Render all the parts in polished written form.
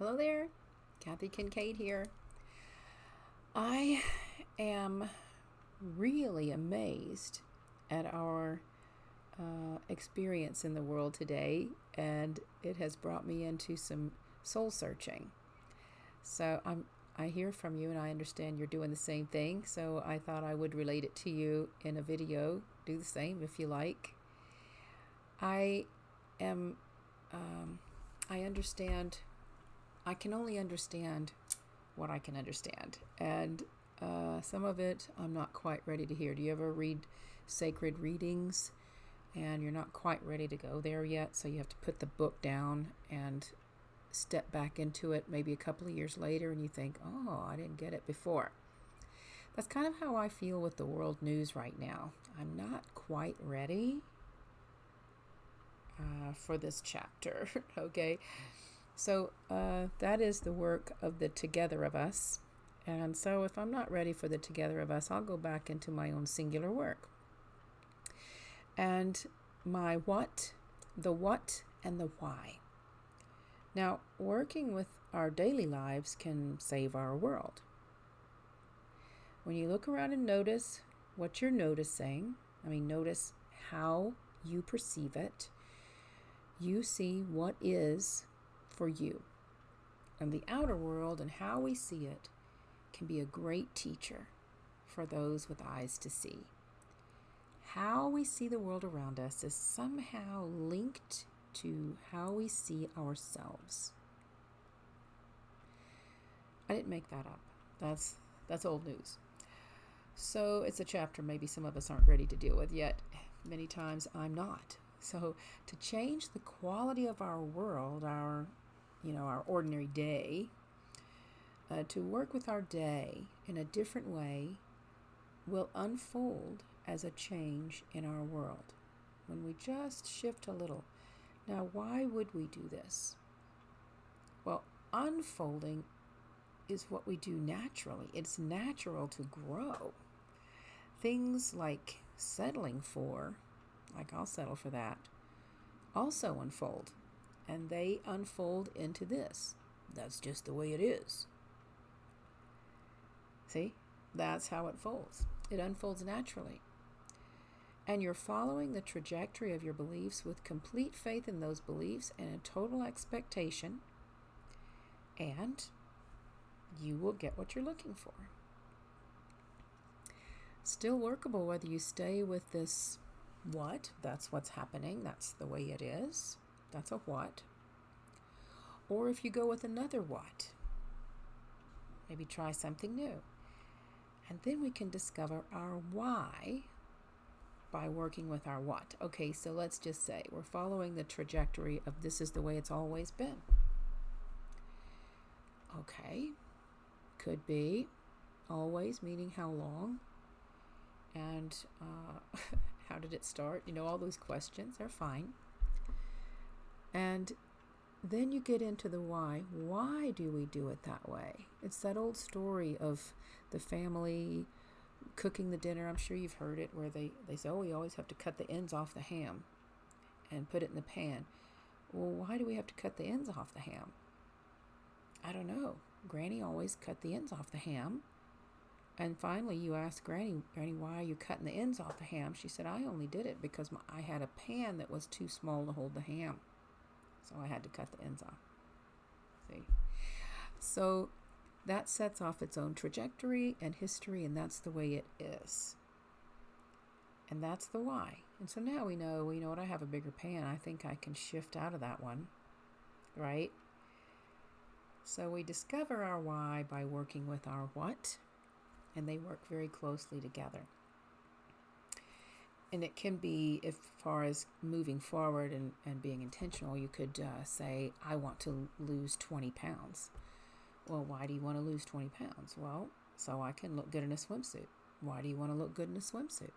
Hello there, Kathy Kincaid here. I am really amazed at our experience in the world today, and it has brought me into some soul searching. So I hear from you, and I understand you're doing the same thing. So I thought I would relate it to you in a video. Do the same if you like. I am. I understand. I can only understand what I can understand, and some of it I'm not quite ready to hear. Do you ever read sacred readings and you're not quite ready to go there yet, so you have to put the book down and step back into it maybe a couple of years later, and you think, oh, I didn't get it before? That's kind of how I feel with the world news right now. I'm not quite ready for this chapter. Okay, so that is the work of the together of us. And so if I'm not ready for the together of us, I'll go back into my own singular work. And my what, and the why. Now, working with our daily lives can save our world. When you look around and notice what you're noticing, notice how you perceive it, you see what is for you. And the outer world and how we see it can be a great teacher for those with eyes to see. How we see the world around us is somehow linked to how we see ourselves. I didn't make that up. That's old news. So it's a chapter maybe some of us aren't ready to deal with yet. Many times I'm not. So to change the quality of our world, our ordinary day, to work with our day in a different way will unfold as a change in our world when we just shift a little. Now, why would we do this? Well, unfolding is what we do naturally. It's natural to grow. Things like settling for, like I'll settle for that, also unfold. And they unfold into this. That's just the way it is. See? That's how it folds. It unfolds naturally. And you're following the trajectory of your beliefs with complete faith in those beliefs and a total expectation, and you will get what you're looking for. Still workable whether you stay with this what, that's what's happening, that's the way it is, that's a what, or if you go with another what, maybe try something new. And then we can discover our why by working with our what. Okay, so let's just say we're following the trajectory of this is the way it's always been. Okay, could be always, meaning how long, and how did it start? All those questions are fine. And then you get into the why. Why do we do it that way? It's that old story of the family cooking the dinner. I'm sure you've heard it, where they say, oh, we always have to cut the ends off the ham and put it in the pan. Well, why do we have to cut the ends off the ham? I don't know. Granny always cut the ends off the ham. And finally you ask Granny, why are you cutting the ends off the ham? She said, I only did it because I had a pan that was too small to hold the ham. So I had to cut the ends off. See? So that sets off its own trajectory and history, and that's the way it is. And that's the why. And so now we know what, I have a bigger pan. I think I can shift out of that one, right? So we discover our why by working with our what, and they work very closely together. And it can be, as far as moving forward and being intentional, you could say, I want to lose 20 pounds. Well, why do you want to lose 20 pounds? Well, so I can look good in a swimsuit. Why do you want to look good in a swimsuit?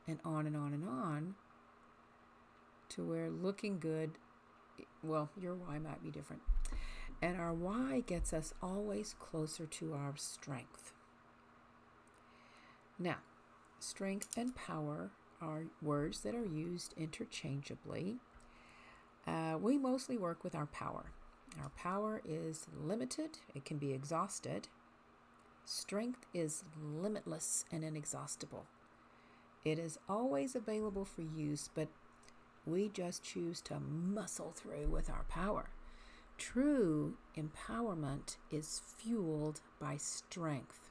And on and on and on, to where looking good, well, your why might be different. And our why gets us always closer to our strength. Now, strength and power are words that are used interchangeably. We mostly work with our power. Our power is limited, it can be exhausted. Strength is limitless and inexhaustible. It is always available for use, but we just choose to muscle through with our power. True empowerment is fueled by strength.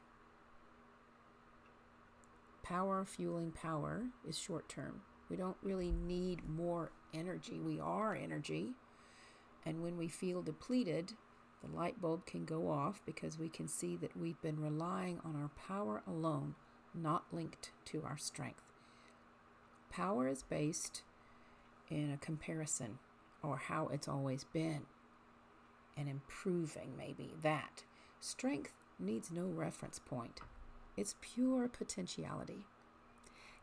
Power fueling power is short term. We don't really need more energy. We are energy. And when we feel depleted, the light bulb can go off because we can see that we've been relying on our power alone, not linked to our strength. Power is based in a comparison or how it's always been and improving maybe that. Strength needs no reference point. It's pure potentiality.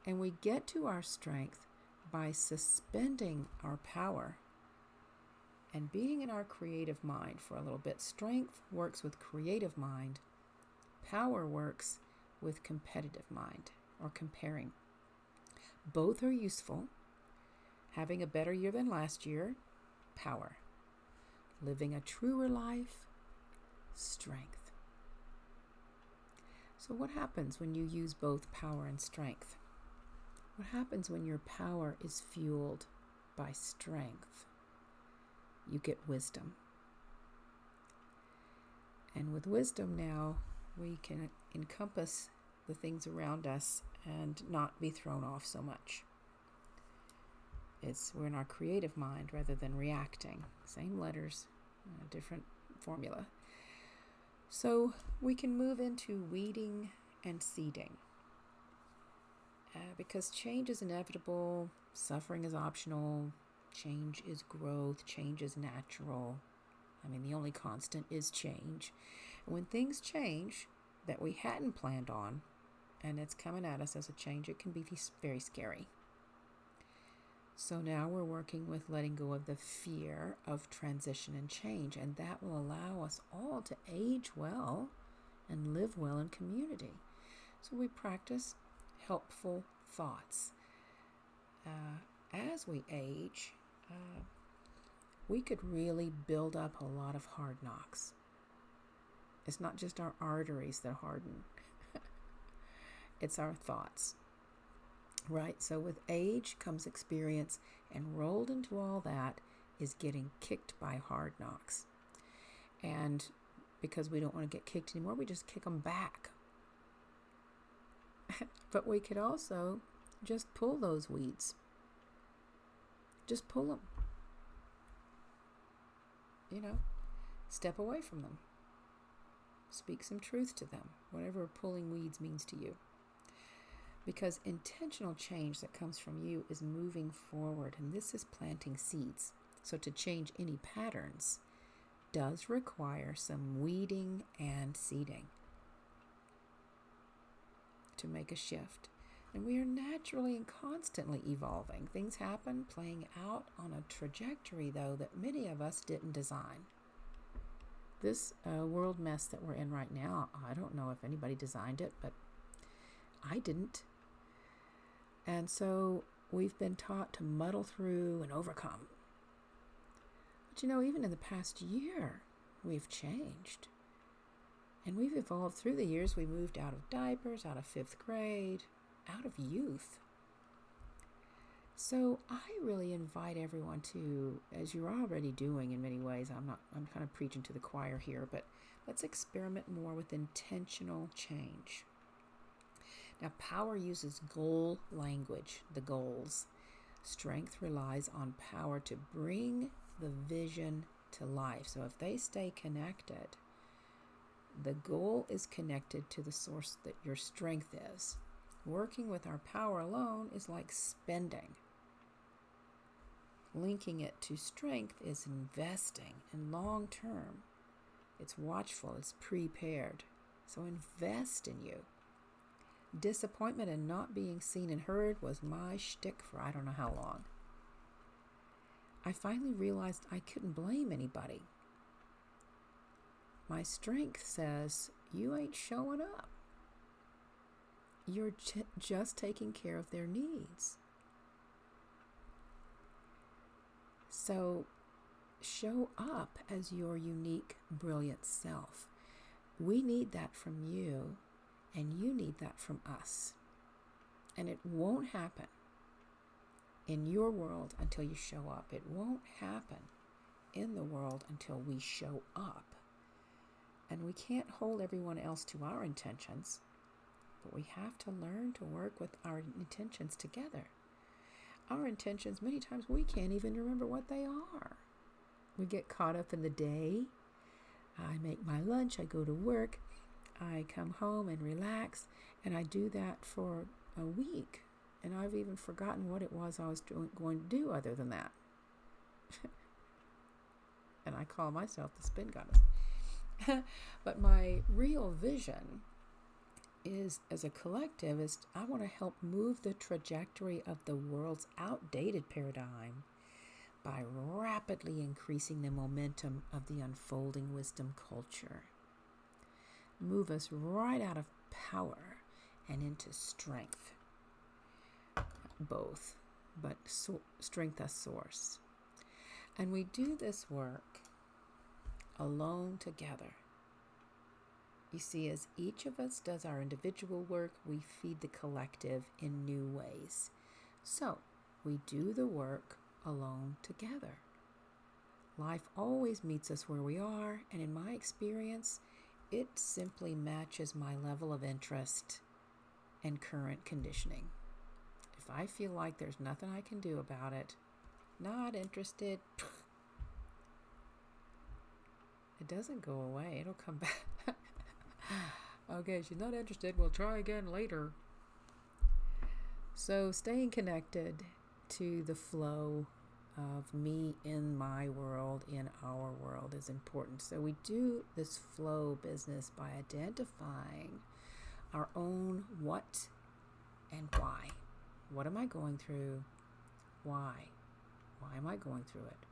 And we get to our strength by suspending our power and being in our creative mind for a little bit. Strength works with creative mind. Power works with competitive mind or comparing. Both are useful. Having a better year than last year, power. Living a truer life, strength. So what happens when you use both power and strength? What happens when your power is fueled by strength? You get wisdom. And with wisdom now, we can encompass the things around us and not be thrown off so much. We're in our creative mind rather than reacting. Same letters, different formula. So we can move into weeding and seeding. Because change is inevitable, suffering is optional, change is growth, change is natural. The only constant is change. And when things change that we hadn't planned on, and it's coming at us as a change, it can be very scary. So now we're working with letting go of the fear of transition and change, and that will allow us all to age well and live well in community. So we practice helpful thoughts. As we age, we could really build up a lot of hard knocks. It's not just our arteries that harden. It's our thoughts. Right? So with age comes experience, and rolled into all that is getting kicked by hard knocks. And because we don't want to get kicked anymore, we just kick them back. But we could also just pull those weeds. Just pull them. Step away from them. Speak some truth to them, whatever pulling weeds means to you. Because intentional change that comes from you is moving forward, and this is planting seeds. So to change any patterns does require some weeding and seeding to make a shift. And we are naturally and constantly evolving. Things happen, playing out on a trajectory, though, that many of us didn't design. This world mess that we're in right now, I don't know if anybody designed it, but I didn't. And so we've been taught to muddle through and overcome. But even in the past year, we've changed. And we've evolved through the years. We moved out of diapers, out of 5th grade, out of youth. So I really invite everyone to, as you're already doing in many ways, I'm kind of preaching to the choir here, but let's experiment more with intentional change. Now, power uses goal language, the goals. Strength relies on power to bring the vision to life. So if they stay connected, the goal is connected to the source that your strength is. Working with our power alone is like spending. Linking it to strength is investing in long term. It's watchful, it's prepared. So invest in you. Disappointment and not being seen and heard was my shtick for I don't know how long. I finally realized I couldn't blame anybody. My strength says, you ain't showing up. You're just taking care of their needs. So show up as your unique, brilliant self. We need that from you, and you need that from us. And it won't happen in your world until you show up. It won't happen in the world until we show up. And we can't hold everyone else to our intentions, but we have to learn to work with our intentions together. Our intentions, many times we can't even remember what they are. We get caught up in the day. I make my lunch, I go to work, I come home and relax, and I do that for a week. And I've even forgotten what it was I was going to do other than that. And I call myself the spin goddess. But my real vision is, as a collective, is I want to help move the trajectory of the world's outdated paradigm by rapidly increasing the momentum of the unfolding wisdom culture. Move us right out of power and into strength. Both, but strength as source. And we do this work alone together. You see, as each of us does our individual work, we feed the collective in new ways. So, we do the work alone together. Life always meets us where we are, and in my experience, it simply matches my level of interest and current conditioning. If I feel like there's nothing I can do about it, not interested, it doesn't go away. It'll come back. Okay, she's not interested. We'll try again later. So staying connected to the flow of me in my world, in our world, is important. So we do this flow business by identifying our own what and why. What am I going through? Why? Why am I going through it?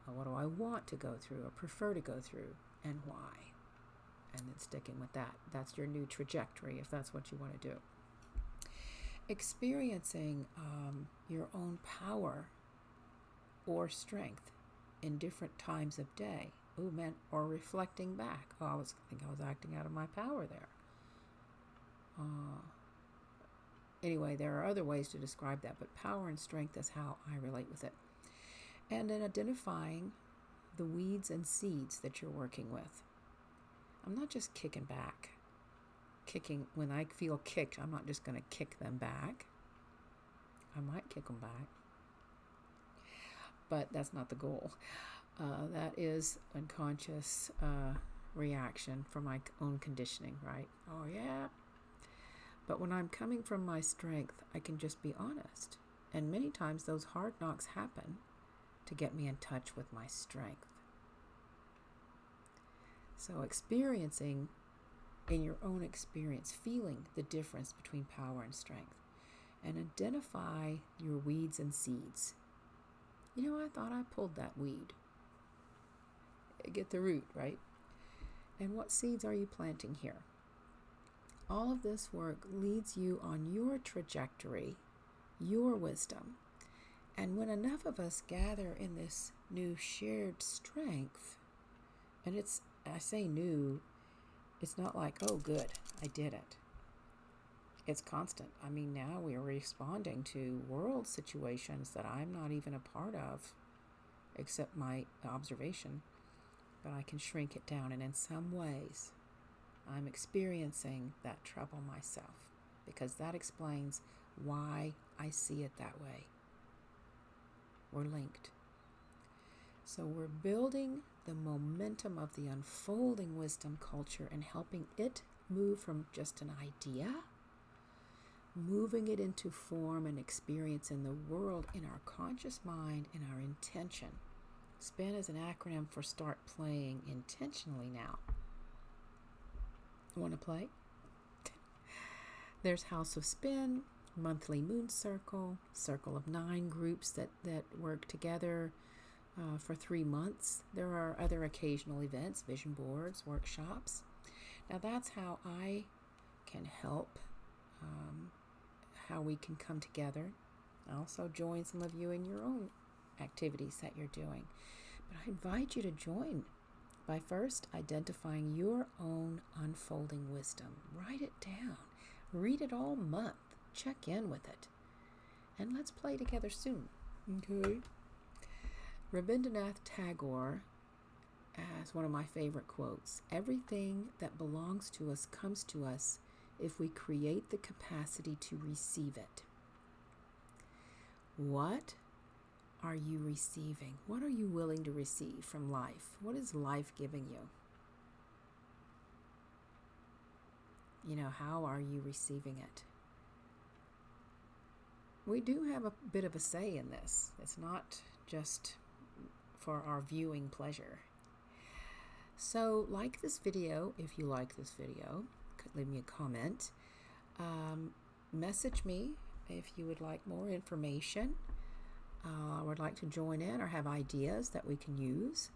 What do I want to go through or prefer to go through, and why? And then sticking with that. That's your new trajectory, if that's what you want to do. Experiencing your own power or strength in different times of day. Oh man, or reflecting back. Oh, I think I was acting out of my power there. Anyway, there are other ways to describe that, but power and strength is how I relate with it. And then identifying the weeds and seeds that you're working with. I'm not just kicking back. When I feel kicked, I'm not just going to kick them back. I might kick them back, but that's not the goal. That is unconscious reaction from my own conditioning, right? Oh yeah. But when I'm coming from my strength, I can just be honest. And many times those hard knocks happen to get me in touch with my strength. So experiencing in your own experience, feeling the difference between power and strength, and identify your weeds and seeds. You know, I thought I pulled that weed. Get the root, right? And what seeds are you planting here? All of this work leads you on your trajectory, your wisdom. And when enough of us gather in this new shared strength, and I say new, it's not like, oh good, I did it. It's constant. I mean, now we are responding to world situations that I'm not even a part of, except my observation, but I can shrink it down. And in some ways, I'm experiencing that trouble myself, because that explains why I see it that way. We're linked. So we're building the momentum of the unfolding wisdom culture and helping it move from just an idea, moving it into form and experience in the world, in our conscious mind, in our intention. SPIN is an acronym for start playing intentionally now. Want to play? There's House of Spin, monthly moon circle, circle of 9 groups that work together for 3 months. There are other occasional events, vision boards, workshops. Now that's how I can help, how we can come together. I also join some of you in your own activities that you're doing. But I invite you to join by first identifying your own unfolding wisdom. Write it down. Read it all month. Check in with it. And let's play together soon. Okay? Rabindranath Tagore has one of my favorite quotes. Everything that belongs to us comes to us if we create the capacity to receive it. What are you receiving? What are you willing to receive from life? What is life giving you? How are you receiving it? We do have a bit of a say in this. It's not just for our viewing pleasure. So like this video, if you like this video, leave me a comment. Message me if you would like more information, would like to join in or have ideas that we can use.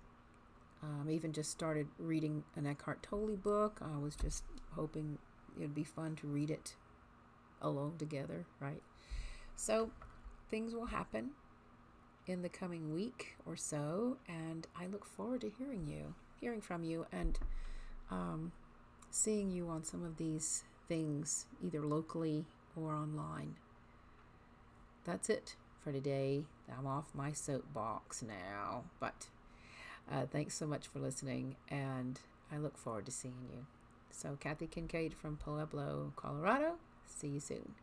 Even just started reading an Eckhart Tolle book. I was just hoping it'd be fun to read it alone together, right? So things will happen in the coming week or so, and I look forward to hearing from you, and seeing you on some of these things, either locally or online. That's it for today. I'm off my soapbox now, but thanks so much for listening, and I look forward to seeing you. So Kathy Kincaid from Pueblo, Colorado. See you soon.